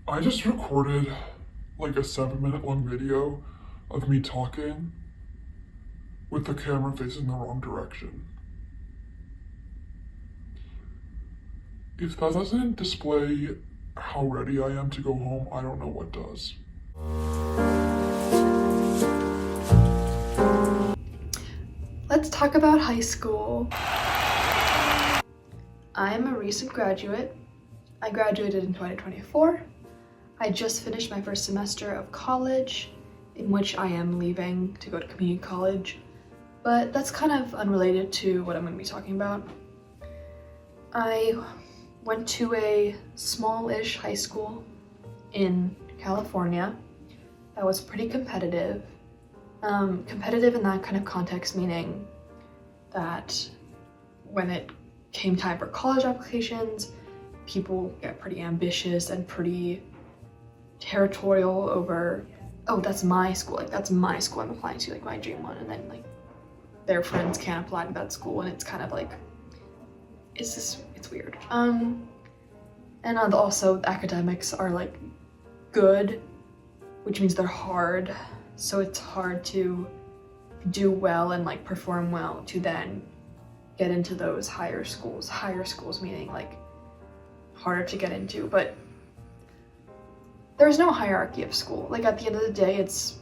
I just recorded like a 7-minute long video of me talking with the camera facing the wrong direction. If that doesn't display how ready I am to go home, I don't know what does. Let's talk about high school. I'm a recent graduate. I graduated in 2024. I just finished my first semester of college, in which I am leaving to go to community college, but that's kind of unrelated to what I'm going to be talking about. I went to a small-ish high school in California that was pretty competitive. Competitive in that kind of context, meaning that when it came time for college applications, people get pretty ambitious and pretty territorial over, oh, that's my school, like that's my school I'm applying to, like my dream one, and then like their friends can't apply to that school, and it's kind of like, it's weird. And also academics are like good, which means they're hard, so it's hard to do well and like perform well to then get into those higher schools meaning like harder to get into, but there's no hierarchy of school. Like at the end of the day, it's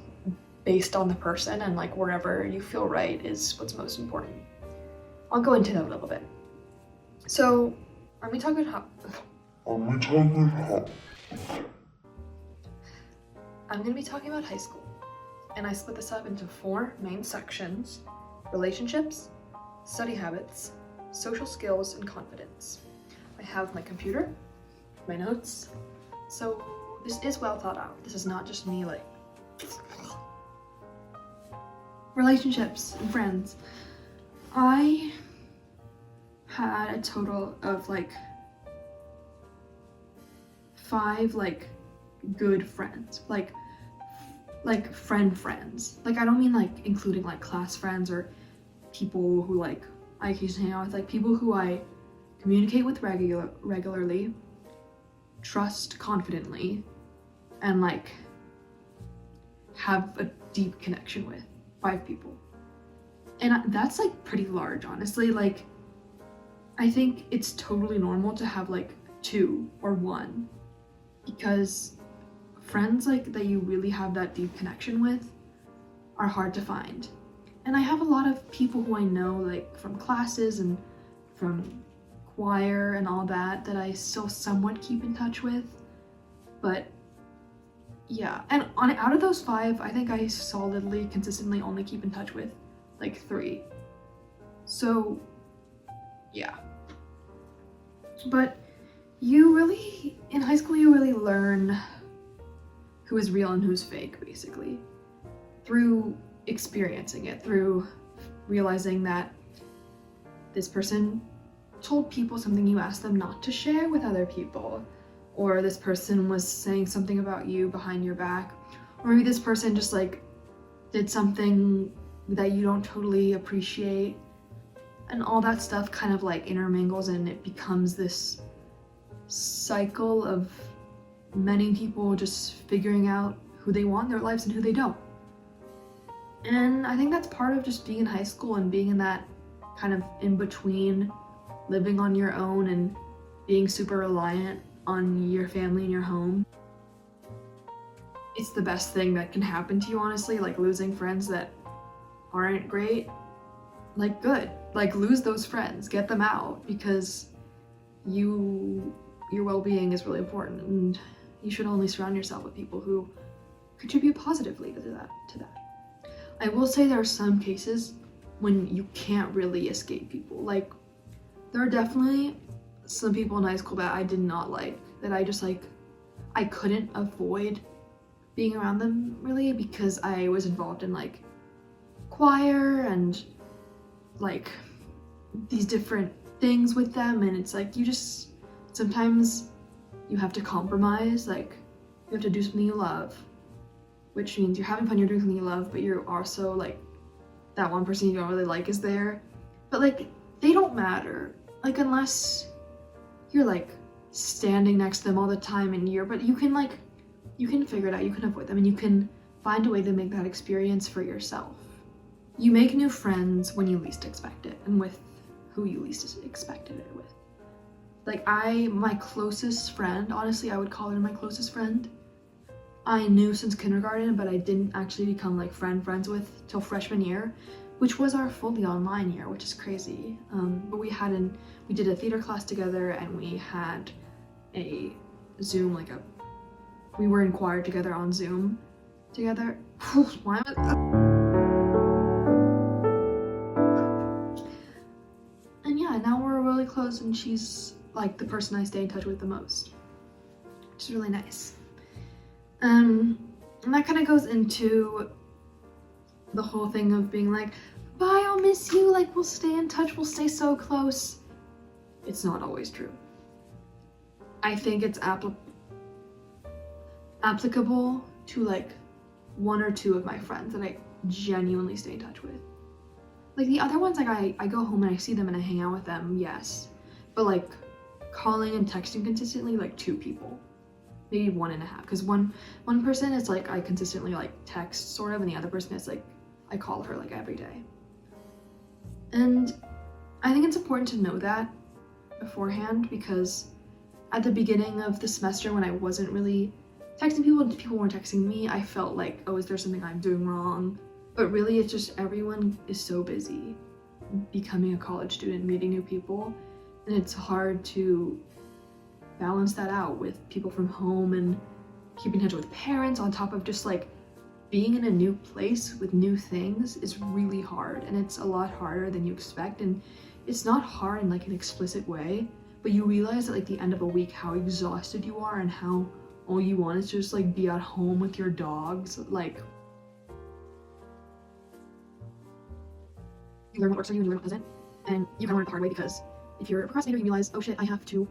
based on the person, and like wherever you feel right is what's most important. I'll go into that a little bit. So I'm gonna be talking about high school, and I split this up into 4 main sections: relationships, study habits, social skills, and confidence. I have my computer, my notes, so this is well thought out. This is not just me like relationships and friends. I had a total of like 5 like good friends, like friends. Like I don't mean like including like class friends or people who like I occasionally hang out with, like people who I communicate with regularly, trust confidently, and like have a deep connection with. 5 people. And that's like pretty large, honestly. Like I think it's totally normal to have like 2 or 1, because friends like that you really have that deep connection with are hard to find. And I have a lot of people who I know like from classes and from choir and all that I still somewhat keep in touch with. But yeah, and out of those 5, I think I solidly, consistently only keep in touch with like 3. So yeah. But in high school, you really learn who is real and who's fake, basically, through experiencing it, through realizing that this person told people something you asked them not to share with other people, or this person was saying something about you behind your back, or maybe this person just like did something that you don't totally appreciate, and all that stuff kind of like intermingles, and it becomes this cycle of many people just figuring out who they want in their lives and who they don't. And I think that's part of just being in high school and being in that kind of in between, living on your own and being super reliant on your family and your home. It's the best thing that can happen to you, honestly. Like losing friends that aren't great, like good, like lose those friends, get them out, because your well-being is really important, and you should only surround yourself with people who contribute positively to that. I will say there are some cases when you can't really escape people. Like there are definitely some people in high school that I did not like, that I just like, I couldn't avoid being around them really, because I was involved in like choir and like these different things with them, and it's like sometimes you have to compromise. Like you have to do something you love, which means you're having fun, you're doing something you love, but you're also like, that one person you don't really like is there, but like they don't matter, like unless you're like standing next to them all the time in year, but you can figure it out, you can avoid them, and you can find a way to make that experience for yourself. You make new friends when you least expect it, and with who you least expected it with. Like my closest friend, honestly, I would call her my closest friend, I knew since kindergarten, but I didn't actually become like friends with till freshman year, which was our fully online year, which is crazy. But we did a theater class together, and we had a Zoom, we were in choir together on Zoom together. Why am I? And yeah, now we're really close, and she's like the person I stay in touch with the most, which is really nice. And that kind of goes into the whole thing of being like, bye, I'll miss you, like we'll stay in touch, we'll stay so close. It's not always true. I think it's applicable to like one or two of my friends that I genuinely stay in touch with. Like the other ones, like I go home and I see them and I hang out with them, yes. But like calling and texting consistently, like 2 people. Maybe 1.5, because one person is like I consistently like text sort of, and the other person is like I call her like every day. And I think it's important to know that beforehand, because at the beginning of the semester when I wasn't really texting people and people weren't texting me, I felt like, oh, is there something I'm doing wrong? But really it's just everyone is so busy becoming a college student, meeting new people, and it's hard to balance that out with people from home and keeping in touch with parents on top of just like being in a new place with new things is really hard, and it's a lot harder than you expect. And it's not hard in like an explicit way, but you realize at like the end of a week how exhausted you are and how all you want is just like be at home with your dogs. Like you learn what works for you and you learn what doesn't, and you can learn it the hard way, because if you're a procrastinator, you realize, oh shit, I have to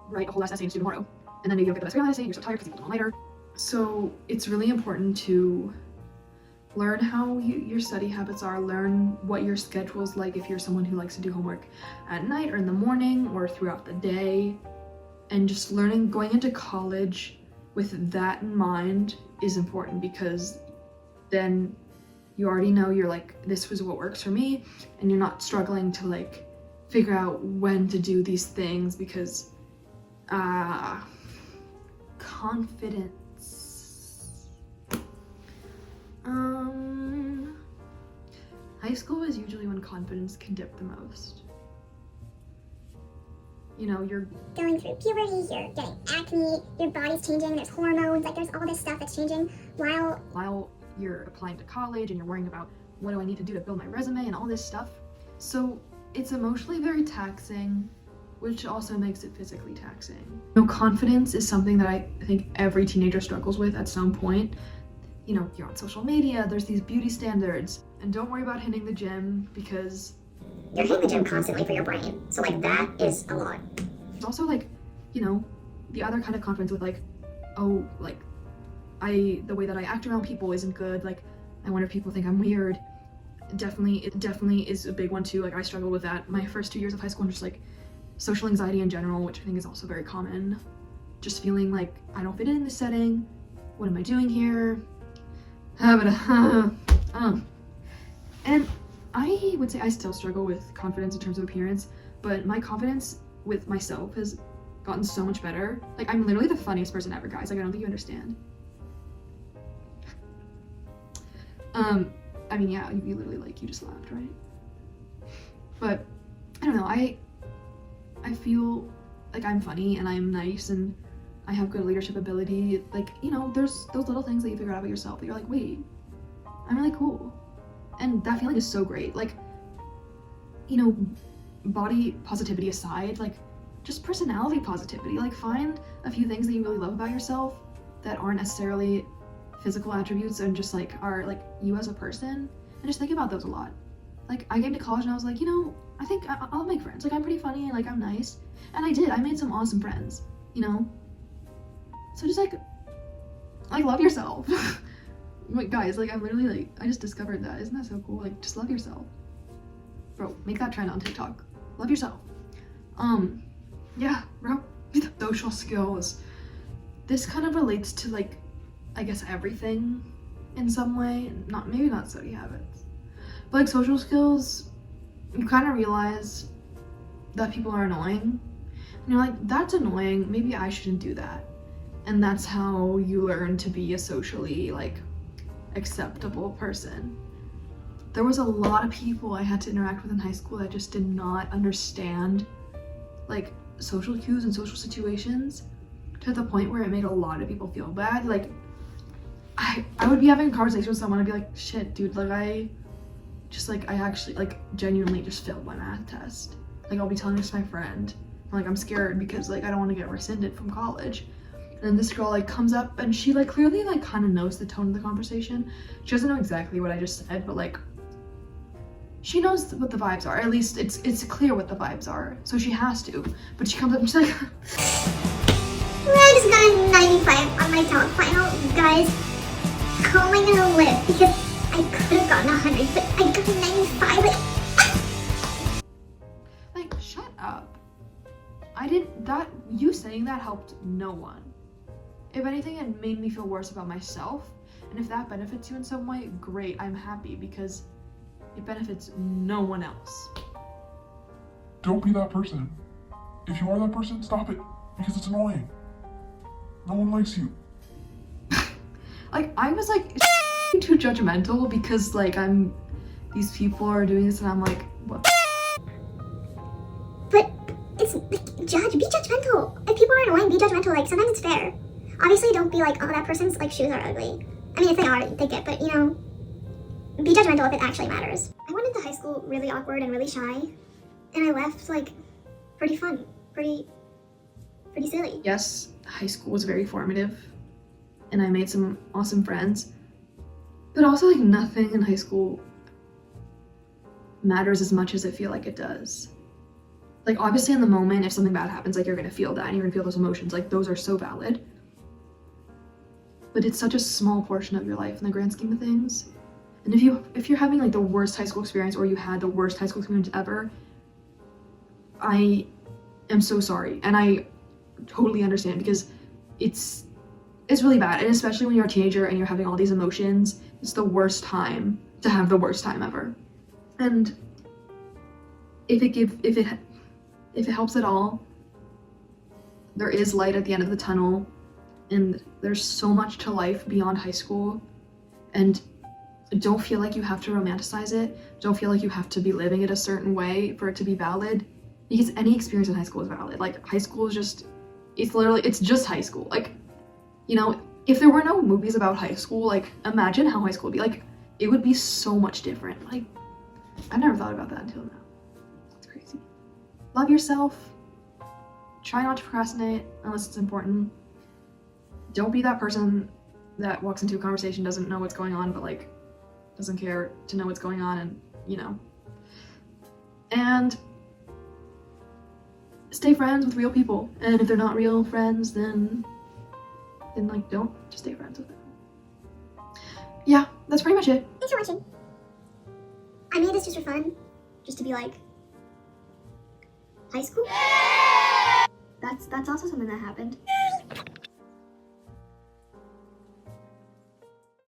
write a whole last essay to do tomorrow, and then maybe you don't get the best grade on that essay, you're so tired because you put it on later. So it's really important to learn how your study habits are, learn what your schedule's like if you're someone who likes to do homework at night or in the morning or throughout the day, and just going into college with that in mind is important, because then you already know you're like, this was what works for me, and you're not struggling to like figure out when to do these things, because confidence. High school is usually when confidence can dip the most. You know, you're going through puberty, you're getting acne, your body's changing, there's hormones, like there's all this stuff that's changing while you're applying to college, and you're worrying about what do I need to do to build my resume and all this stuff. So it's emotionally very taxing, which also makes it physically taxing. You know, confidence is something that I think every teenager struggles with at some point. You know, you're on social media, there's these beauty standards, and don't worry about hitting the gym, because you're hitting the gym constantly for your brain. So like that is a lot. It's also like, you know, the other kind of confidence with like, oh, like the way that I act around people isn't good. Like, I wonder if people think I'm weird. It definitely is a big one too. Like I struggled with that my first 2 years of high school, and just like social anxiety in general, which I think is also very common. Just feeling like I don't fit in this setting. What am I doing here? And I would say I still struggle with confidence in terms of appearance, but my confidence with myself has gotten so much better. Like I'm literally the funniest person ever, guys. Like I don't think you understand. I mean, yeah, you literally like, you just laughed, right? But I don't know, I feel like I'm funny and I'm nice and I have good leadership ability. Like, you know, there's those little things that you figure out about yourself that you're like, wait, I'm really cool. And that feeling is so great. Like, you know, body positivity aside, like just personality positivity. Like find a few things that you really love about yourself that aren't necessarily physical attributes and just like are like you as a person, and just think about those a lot. Like I came to college and I was like, you know, I think I'll make friends. Like I'm pretty funny and like I'm nice. And I did. I made some awesome friends, you know? So just like love yourself. Like guys, like I'm literally like, I just discovered that. Isn't that so cool? Like just love yourself. Bro, make that trend on TikTok. Love yourself. Yeah, bro. Social skills. This kind of relates to like, I guess everything in some way. Maybe not study habits, but like social skills, you kind of realize that people are annoying. And you're like, that's annoying, maybe I shouldn't do that. And that's how you learn to be a socially like acceptable person. There was a lot of people I had to interact with in high school that just did not understand like social cues and social situations, to the point where it made a lot of people feel bad. Like I would be having a conversation with someone and be like, shit dude, like I actually like genuinely just failed my math test. Like I'll be telling this to my friend, like I'm scared because like I don't want to get rescinded from college. And then this girl like comes up and she like clearly like kind of knows the tone of the conversation. She doesn't know exactly what I just said, but like she knows what the vibes are. At least it's clear what the vibes are. So she has to. But she comes up and she's like, I just got a 95 on my talk final, guys. How am I gonna live? Because I could have gotten 100, but I got a 95. like shut up. You saying that helped no one. If anything, it made me feel worse about myself. And if that benefits you in some way, great, I'm happy, because it benefits no one else. Don't be that person. If you are that person, stop it, because it's annoying. No one likes you. Like, I was like too judgmental because like these people are doing this and I'm like, what? But it's like, be judgmental. If people are annoying, be judgmental. Like sometimes it's fair. Obviously, don't be like, oh, that person's like shoes are ugly. I mean, if they are, they get, but you know, be judgmental if it actually matters. I went into high school really awkward and really shy, and I left like pretty fun, pretty silly. Yes, high school was very formative and I made some awesome friends, but also like nothing in high school matters as much as I feel like it does. Like obviously in the moment, if something bad happens, like you're gonna feel that and you're gonna feel those emotions, like those are so valid. But it's such a small portion of your life in the grand scheme of things. And if you're having like the worst high school experience, or you had the worst high school experience ever, I am so sorry. And I totally understand, because it's really bad. And especially when you're a teenager and you're having all these emotions, it's the worst time to have the worst time ever. And if it helps at all, there is light at the end of the tunnel, and there's so much to life beyond high school. And don't feel like you have to romanticize it. Don't feel like you have to be living it a certain way for it to be valid, because any experience in high school is valid. Like high school is just, it's just high school. Like, you know, if there were no movies about high school, like imagine how high school would be. Like it would be so much different. Like I never thought about that until now. It's crazy. Love yourself. Try not to procrastinate unless it's important. Don't be that person that walks into a conversation, doesn't know what's going on, but like doesn't care to know what's going on, and you know. And stay friends with real people. And if they're not real friends, then like don't just stay friends with them. Yeah, that's pretty much it. Thanks for watching. I made this just for fun, just to be like, high school? That's also something that happened.